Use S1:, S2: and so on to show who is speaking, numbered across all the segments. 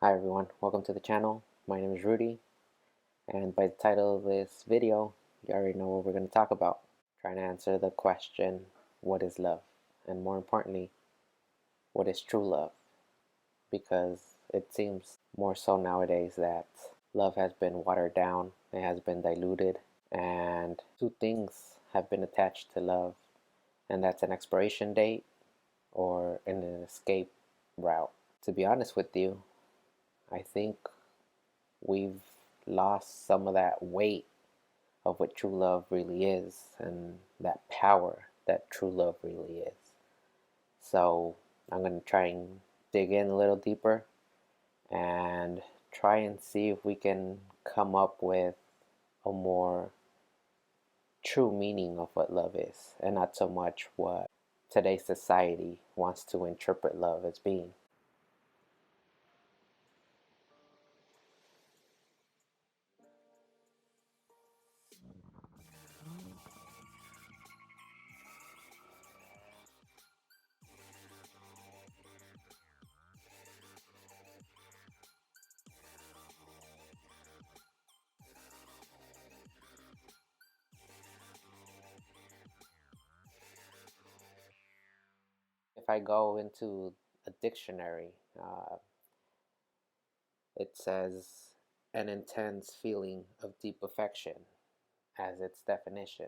S1: Hi everyone, welcome to the channel. My name is Rudy, and by the title of this video, you already know what we're going to talk about. Trying to answer the question, what is love? And more importantly, what is true love? Because it seems more so nowadays that love has been watered down, it has been diluted, and two things have been attached to love, and that's an expiration date or an escape route. To be honest with you, I think we've lost some of that weight of what true love really is and that power that true love really is. So I'm going to try and dig in a little deeper and try and see if we can come up with a more true meaning of what love is and not so much what today's society wants to interpret love as being. If I go into a dictionary, it says an intense feeling of deep affection as its definition.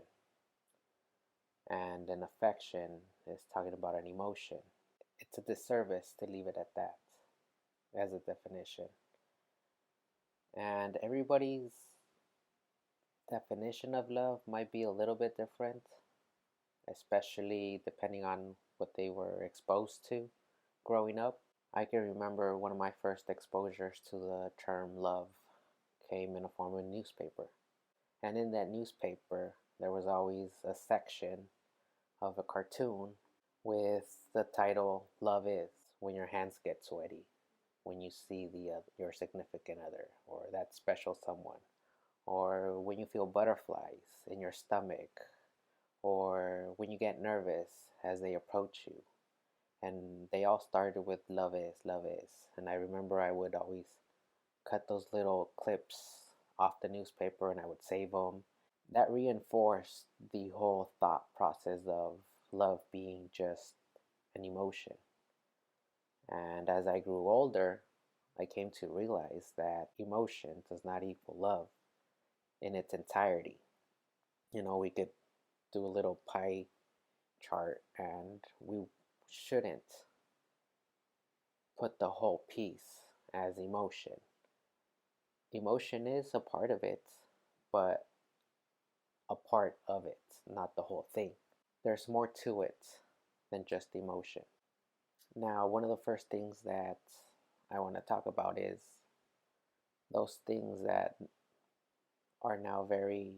S1: And an affection is talking about an emotion. It's a disservice to leave it at that as a definition. And everybody's definition of love might be a little bit different, especially depending on what they were exposed to growing up. I can remember one of my first exposures to the term love came in a form of a newspaper. And in that newspaper, there was always a section of a cartoon with the title Love Is, when your hands get sweaty, when you see your significant other or that special someone, or when you feel butterflies in your stomach, or when you get nervous as they approach you. And they all started with love is, love is. And I remember I would always cut those little clips off the newspaper and I would save them. That reinforced the whole thought process of love being just an emotion. And as I grew older, I came to realize that emotion does not equal love in its entirety. We could do a little pie chart and we shouldn't put the whole piece as emotion. Emotion is a part of it, but a part of it, not the whole thing. There's more to it than just emotion. Now, one of the first things that I want to talk about is those things that are now very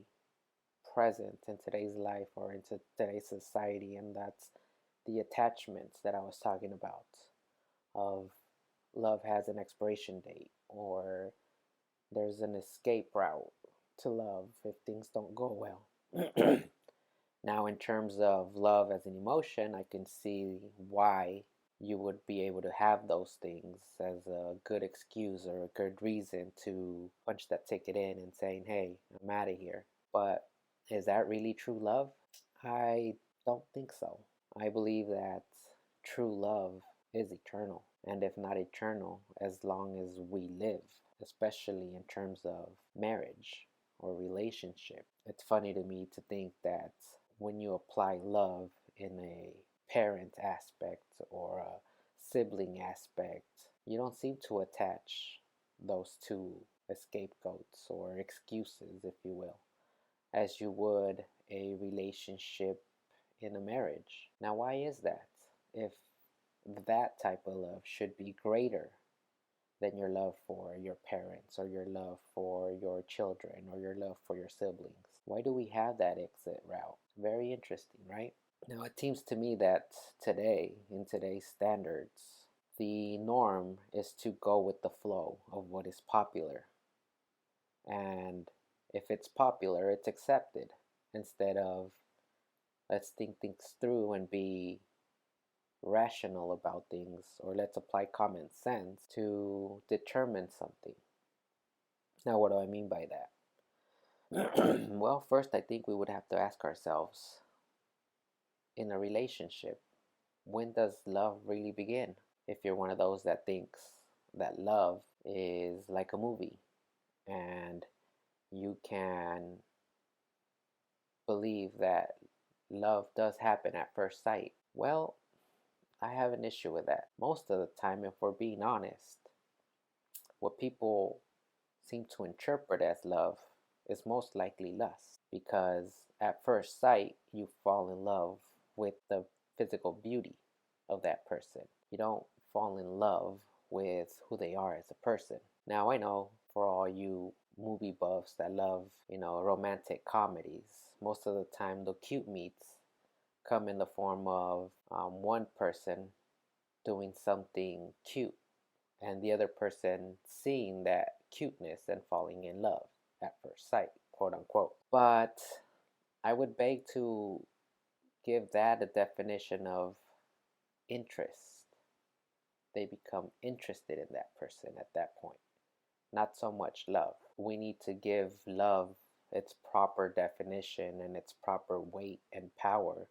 S1: present in today's life or into today's society, and that's the attachments that I was talking about of love has an expiration date, or there's an escape route to love if things don't go well. Now, in terms of love as an emotion, I can see why you would be able to have those things as a good excuse or a good reason to punch that ticket in and saying, hey, I'm out of here. But is that really true love? I don't think so. I believe that true love is eternal. And if not eternal, as long as we live, especially in terms of marriage or relationship. It's funny to me to think that when you apply love in a parent aspect or a sibling aspect, you don't seem to attach those two scapegoats or excuses, if you will, as you would a relationship in a marriage. Now, why is that? If that type of love should be greater than your love for your parents or your love for your children or your love for your siblings. Why do we have that exit route? Very interesting, right? Now, it seems to me that today, in today's standards, the norm is to go with the flow of what is popular. And if it's popular, it's accepted instead of let's think things through and be rational about things, or let's apply common sense to determine something. Now, what do I mean by that? Well, first, I think we would have to ask ourselves, in a relationship, when does love really begin? If you're one of those that thinks that love is like a movie and you can believe that love does happen at first sight, well, I have an issue with that. Most of the time, if we're being honest, what people seem to interpret as love is most likely lust, because at first sight you fall in love with the physical beauty of that person. You don't fall in love with who they are as a person. Now, I know for all you movie buffs that love, romantic comedies, most of the time the cute meets come in the form of one person doing something cute and the other person seeing that cuteness and falling in love at first sight, quote unquote. But I would beg to give that a definition of interest. They become interested in that person at that point, not so much love. We need to give love its proper definition and its proper weight and power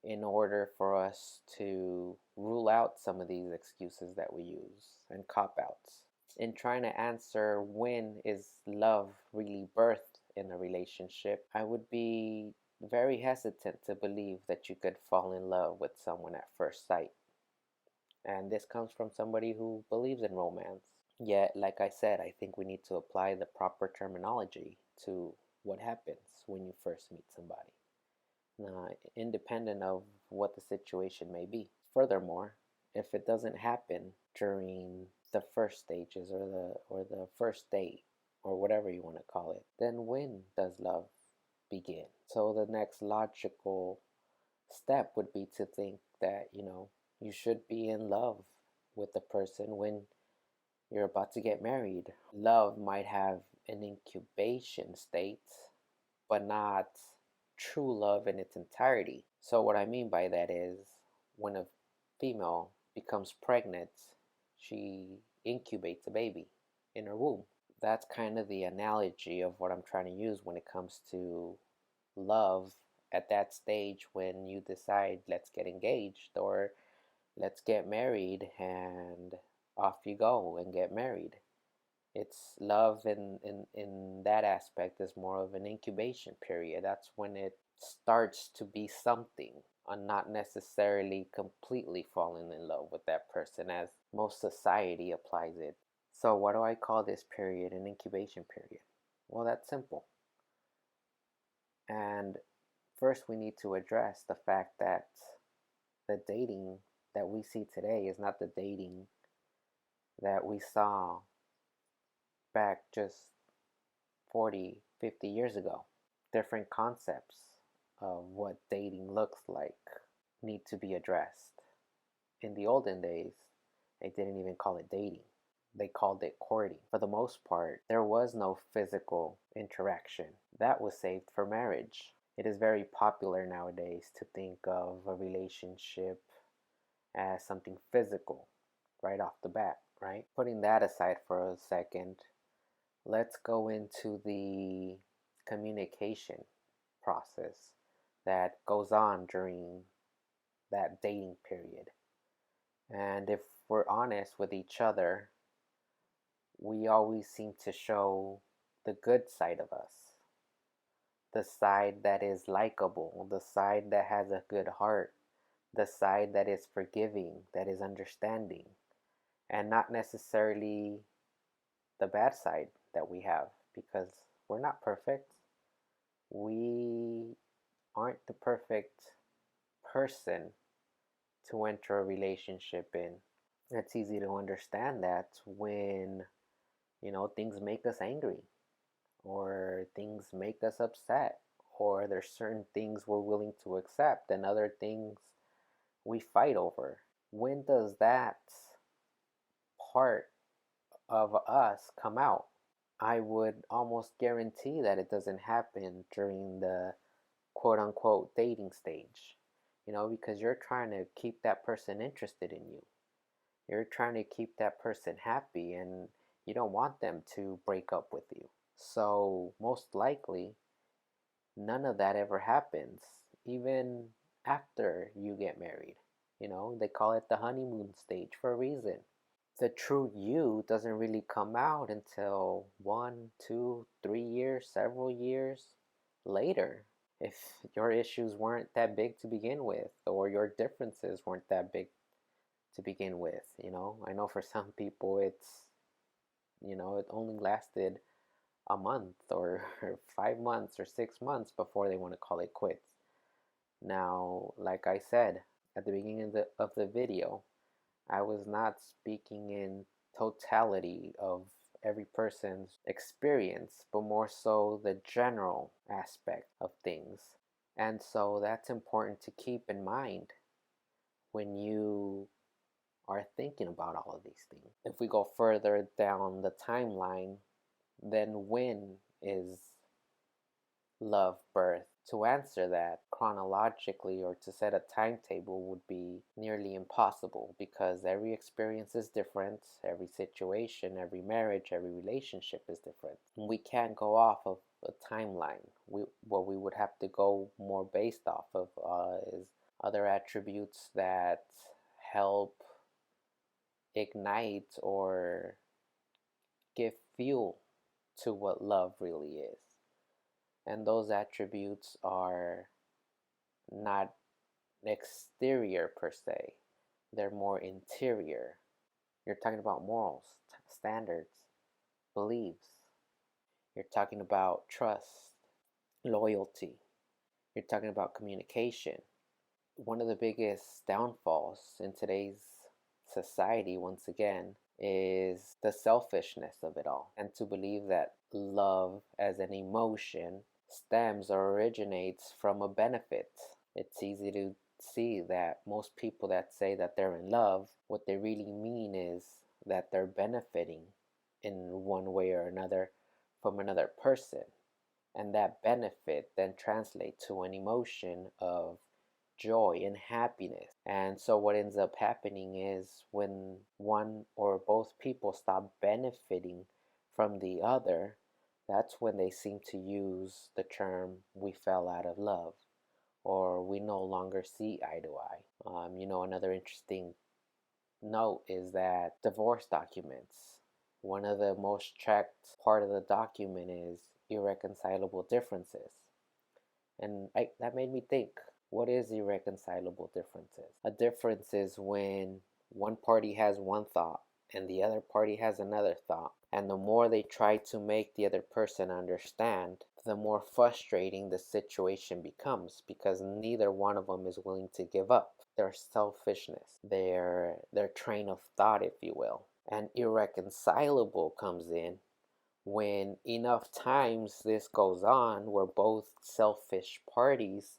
S1: in order for us to rule out some of these excuses that we use and cop outs. In trying to answer when is love really birthed in a relationship, I would be very hesitant to believe that you could fall in love with someone at first sight. And this comes from somebody who believes in romance. Yet, like I said, I think we need to apply the proper terminology to what happens when you first meet somebody, independent of what the situation may be. Furthermore, if it doesn't happen during the first stages or the first date or whatever you want to call it, then when does love begin? So the next logical step would be to think that, you should be in love with the person when you're about to get married. Love might have an incubation state, but not true love in its entirety. So, what I mean by that is when a female becomes pregnant, she incubates a baby in her womb. That's kind of the analogy of what I'm trying to use when it comes to love at that stage when you decide, let's get engaged or let's get married, and off you go and get married. It's love in that aspect is more of an incubation period. That's when it starts to be something, and not necessarily completely falling in love with that person as most society applies it. So what do I call this period? An incubation period. Well, that's simple. And first we need to address the fact that the dating that we see today is not the dating that we saw back just 40, 50 years ago. Different concepts of what dating looks like need to be addressed. In the olden days, they didn't even call it dating. They called it courting. For the most part, there was no physical interaction. That was saved for marriage. It is very popular nowadays to think of a relationship as something physical right off the bat, right? Putting that aside for a second, let's go into the communication process that goes on during that dating period. And if we're honest with each other, we always seem to show the good side of us, the side that is likable, the side that has a good heart, the side that is forgiving, that is understanding, and not necessarily the bad side that we have, because we're not perfect. We aren't the perfect person to enter a relationship in. It's easy to understand that when, things make us angry or things make us upset, or there's certain things we're willing to accept and other things we fight over. When does that part of us come out? I would almost guarantee that it doesn't happen during the quote unquote dating stage. because you're trying to keep that person interested in you. You're trying to keep that person happy, and you don't want them to break up with you. So, most likely, none of that ever happens, even after you get married. They call it the honeymoon stage for a reason. The true you doesn't really come out until 1, 2, 3 years, several years later. If your issues weren't that big to begin with, or your differences weren't that big to begin with. I know for some people it only lasted a month or 5 months or 6 months before they want to call it quits. Now, like I said at the beginning of the video, I was not speaking in totality of every person's experience, but more so the general aspect of things. And so that's important to keep in mind when you are thinking about all of these things. If we go further down the timeline, then when is love birth? To answer that chronologically or to set a timetable would be nearly impossible, because every experience is different, every situation, every marriage, every relationship is different. We can't go off of a timeline. What we would have to go more based off of is other attributes that help ignite or give fuel to what love really is. And those attributes are not exterior per se, they're more interior. You're talking about morals, standards, beliefs. You're talking about trust, loyalty. You're talking about communication. One of the biggest downfalls in today's society, once again, is the selfishness of it all, and to believe that love as an emotion stems or originates from a benefit. It's easy to see that most people that say that they're in love, what they really mean is that they're benefiting in one way or another from another person, and that benefit then translates to an emotion of joy and happiness. And so what ends up happening is when one or both people stop benefiting from the other, that's when they seem to use the term "we fell out of love" or "we no longer see eye to eye." Another interesting note is that divorce documents, one of the most checked part of the document is irreconcilable differences. And that made me think, what is irreconcilable differences? A difference is when one party has one thought and the other party has another thought. And the more they try to make the other person understand, the more frustrating the situation becomes, because neither one of them is willing to give up their selfishness, their train of thought, if you will. And irreconcilable comes in when enough times this goes on where both selfish parties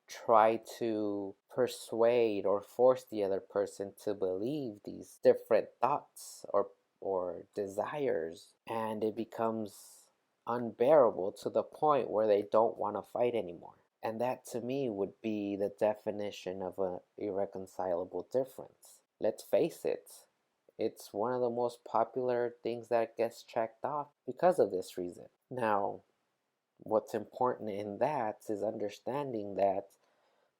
S1: try to persuade or force the other person to believe these different thoughts or desires, and it becomes unbearable to the point where they don't want to fight anymore. And that to me would be the definition of an irreconcilable difference. Let's face it, it's one of the most popular things that gets checked off because of this reason. Now, what's important in that is understanding that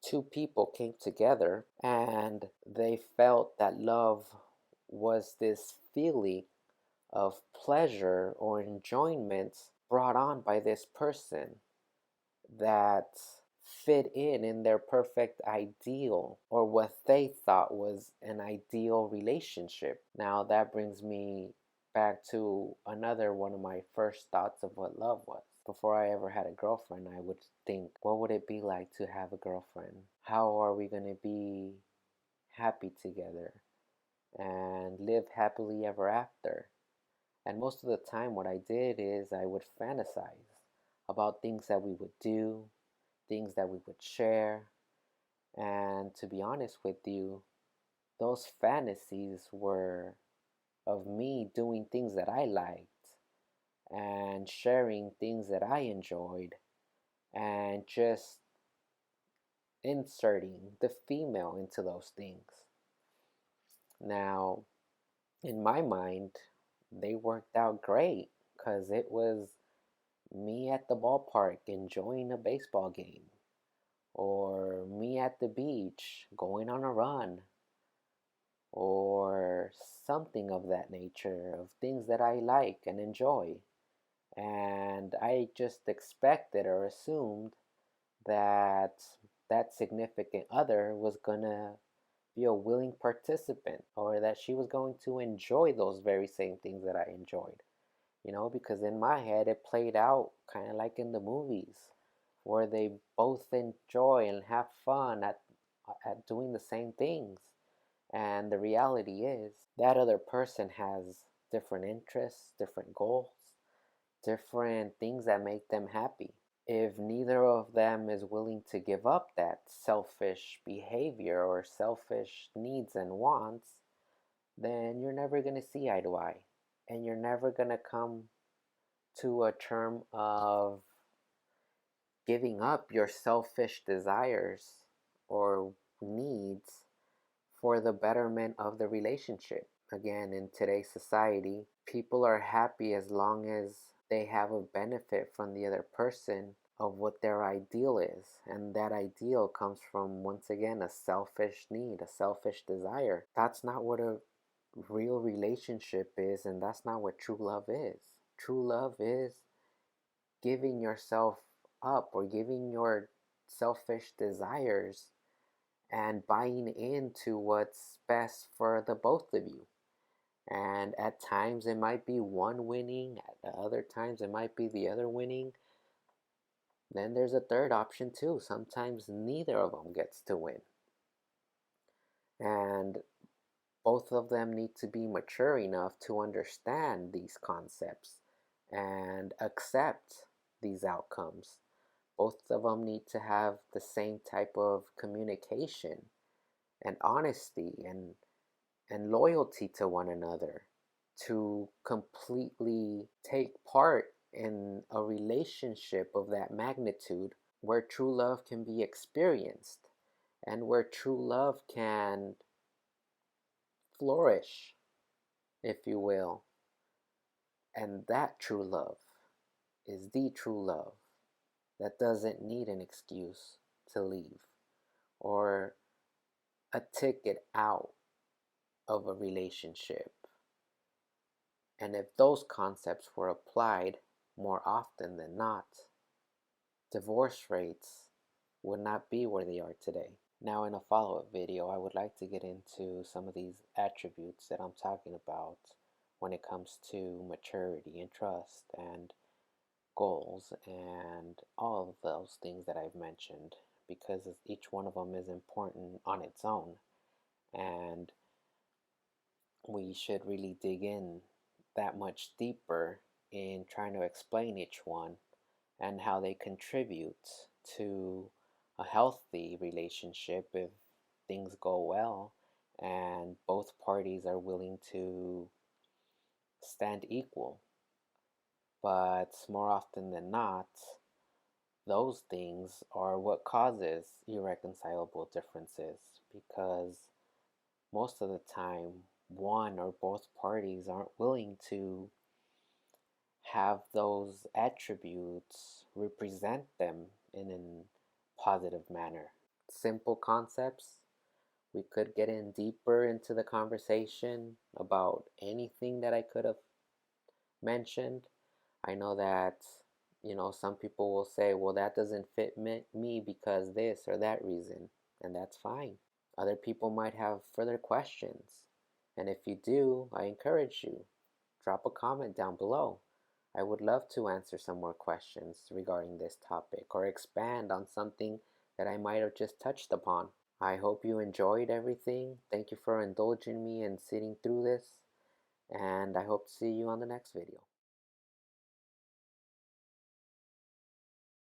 S1: two people came together and they felt that love was this feeling of pleasure or enjoyment brought on by this person that fit in their perfect ideal, or what they thought was an ideal relationship. Now that brings me back to another one of my first thoughts of what love was. Before I ever had a girlfriend, I would think, what would it be like to have a girlfriend? How are we going to be happy together and live happily ever after? And most of the time, what I did is I would fantasize about things that we would do, things that we would share. And to be honest with you, those fantasies were of me doing things that I liked and sharing things that I enjoyed, and just inserting the female into those things. Now, in my mind, they worked out great because it was me at the ballpark enjoying a baseball game, or me at the beach going on a run, or something of that nature, of things that I like and enjoy. And I just expected or assumed that that significant other was gonna be a willing participant, or that she was going to enjoy those very same things that I enjoyed. Because in my head it played out kind of like in the movies, where they both enjoy and have fun at doing the same things. And the reality is that other person has different interests, different goals, different things that make them happy. If neither of them is willing to give up that selfish behavior or selfish needs and wants, then you're never going to see eye to eye. And you're never going to come to a term of giving up your selfish desires or needs for the betterment of the relationship. Again, in today's society, people are happy as long as they have a benefit from the other person of what their ideal is. And that ideal comes from, once again, a selfish need, a selfish desire. That's not what a real relationship is, and that's not what true love is. True love is giving yourself up, or giving your selfish desires and buying into what's best for the both of you. And at times it might be one winning, at other times it might be the other winning. Then there's a third option too. Sometimes neither of them gets to win. And both of them need to be mature enough to understand these concepts and accept these outcomes. Both of them need to have the same type of communication and honesty and loyalty to one another to completely take part in a relationship of that magnitude, where true love can be experienced and where true love can flourish, if you will. And that true love is the true love that doesn't need an excuse to leave, or a ticket out of a relationship. And if those concepts were applied more often than not, divorce rates would not be where they are today. Now, in a follow-up video, I would like to get into some of these attributes that I'm talking about when it comes to maturity and trust and goals and all of those things that I've mentioned, because each one of them is important on its own. And we should really dig in that much deeper in trying to explain each one and how they contribute to a healthy relationship if things go well and both parties are willing to stand equal. But more often than not, those things are what causes irreconcilable differences, because most of the time one or both parties aren't willing to have those attributes represent them in a positive manner. Simple concepts. We could get in deeper into the conversation about anything that I could have mentioned. I know that, some people will say, well, that doesn't fit me because this or that reason, and that's fine. Other people might have further questions, and if you do, I encourage you, drop a comment down below. I would love to answer some more questions regarding this topic, or expand on something that I might have just touched upon. I hope you enjoyed everything. Thank you for indulging me and sitting through this, and I hope to see you on the next video.